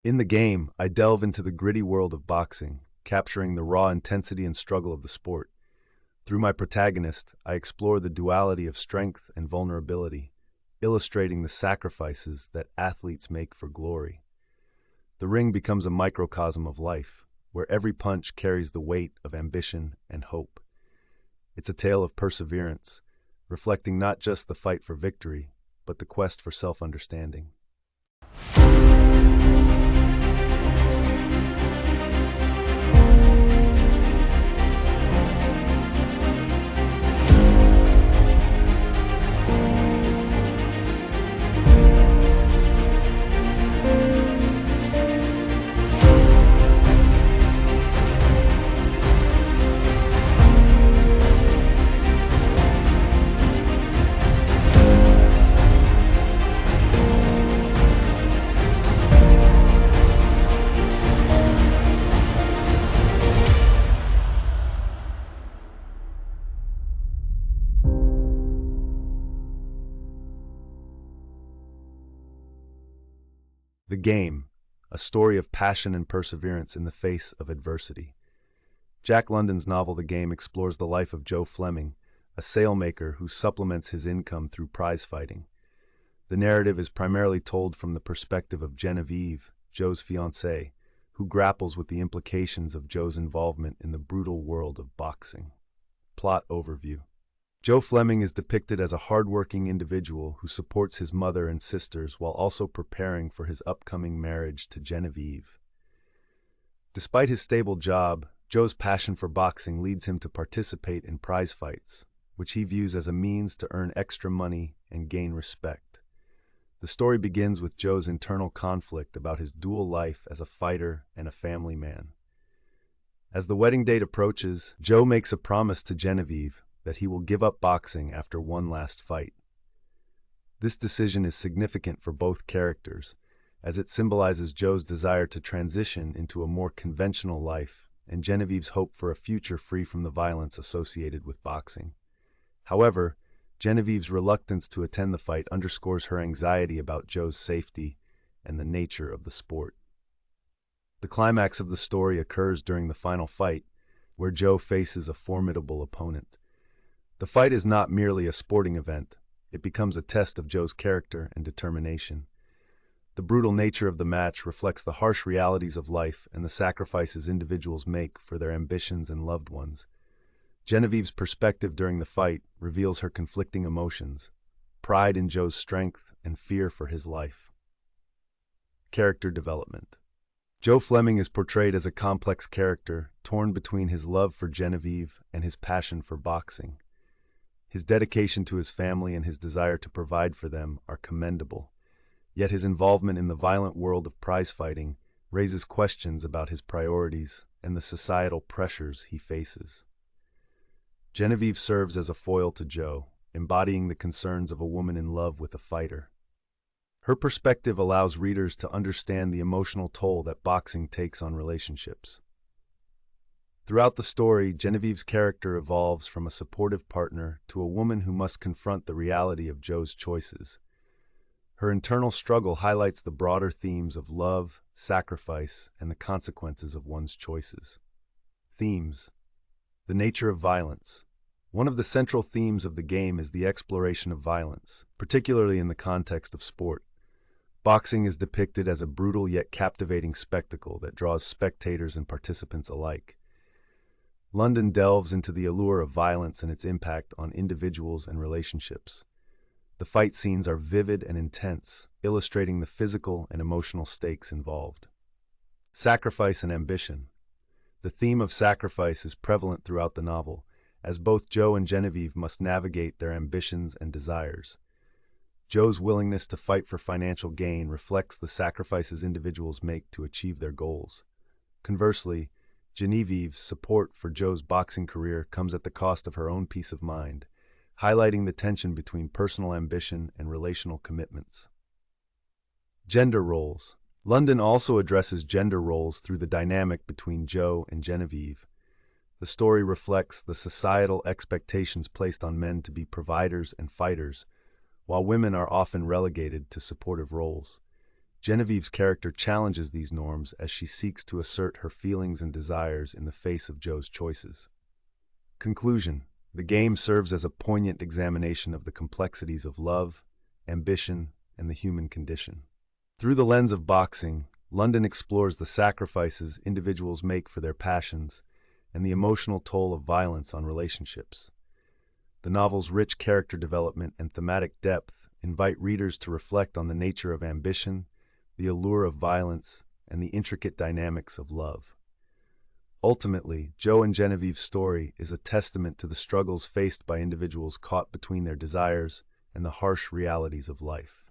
In the game, I delve into the gritty world of boxing, capturing the raw intensity and struggle of the sport. Through my protagonist, I explore the duality of strength and vulnerability, illustrating the sacrifices that athletes make for glory. The ring becomes a microcosm of life, where every punch carries the weight of ambition and hope. It's a tale of perseverance, reflecting not just the fight for victory, but the quest for self-understanding. The Game, a story of passion and perseverance in the face of adversity. Jack London's novel The Game explores the life of Joe Fleming, a sailmaker who supplements his income through prizefighting. The narrative is primarily told from the perspective of Genevieve, Joe's fiancée, who grapples with the implications of Joe's involvement in the brutal world of boxing. Plot overview. Joe Fleming is depicted as a hardworking individual who supports his mother and sisters while also preparing for his upcoming marriage to Genevieve. Despite his stable job, Joe's passion for boxing leads him to participate in prize fights, which he views as a means to earn extra money and gain respect. The story begins with Joe's internal conflict about his dual life as a fighter and a family man. As the wedding date approaches, Joe makes a promise to Genevieve that he will give up boxing after one last fight. This decision is significant for both characters, as it symbolizes Joe's desire to transition into a more conventional life and Genevieve's hope for a future free from the violence associated with boxing. However, Genevieve's reluctance to attend the fight underscores her anxiety about Joe's safety and the nature of the sport. The climax of the story occurs during the final fight, where Joe faces a formidable opponent. The fight is not merely a sporting event, it becomes a test of Joe's character and determination. The brutal nature of the match reflects the harsh realities of life and the sacrifices individuals make for their ambitions and loved ones. Genevieve's perspective during the fight reveals her conflicting emotions, pride in Joe's strength and fear for his life. Character development. Joe Fleming is portrayed as a complex character, torn between his love for Genevieve and his passion for boxing. His dedication to his family and his desire to provide for them are commendable, yet his involvement in the violent world of prizefighting raises questions about his priorities and the societal pressures he faces. Genevieve serves as a foil to Joe, embodying the concerns of a woman in love with a fighter. Her perspective allows readers to understand the emotional toll that boxing takes on relationships. Throughout the story, Genevieve's character evolves from a supportive partner to a woman who must confront the reality of Joe's choices. Her internal struggle highlights the broader themes of love, sacrifice, and the consequences of one's choices. Themes. The nature of violence. One of the central themes of the game is the exploration of violence, particularly in the context of sport. Boxing is depicted as a brutal yet captivating spectacle that draws spectators and participants alike. London delves into the allure of violence and its impact on individuals and relationships. The fight scenes are vivid and intense, illustrating the physical and emotional stakes involved. Sacrifice and ambition. The theme of sacrifice is prevalent throughout the novel, as both Joe and Genevieve must navigate their ambitions and desires. Joe's willingness to fight for financial gain reflects the sacrifices individuals make to achieve their goals. Conversely, Genevieve's support for Joe's boxing career comes at the cost of her own peace of mind, highlighting the tension between personal ambition and relational commitments. Gender roles. London also addresses gender roles through the dynamic between Joe and Genevieve. The story reflects the societal expectations placed on men to be providers and fighters, while women are often relegated to supportive roles. Genevieve's character challenges these norms as she seeks to assert her feelings and desires in the face of Joe's choices. Conclusion: the game serves as a poignant examination of the complexities of love, ambition, and the human condition. Through the lens of boxing, London explores the sacrifices individuals make for their passions and the emotional toll of violence on relationships. The novel's rich character development and thematic depth invite readers to reflect on the nature of ambition, the allure of violence, and the intricate dynamics of love. Ultimately, Joe and Genevieve's story is a testament to the struggles faced by individuals caught between their desires and the harsh realities of life.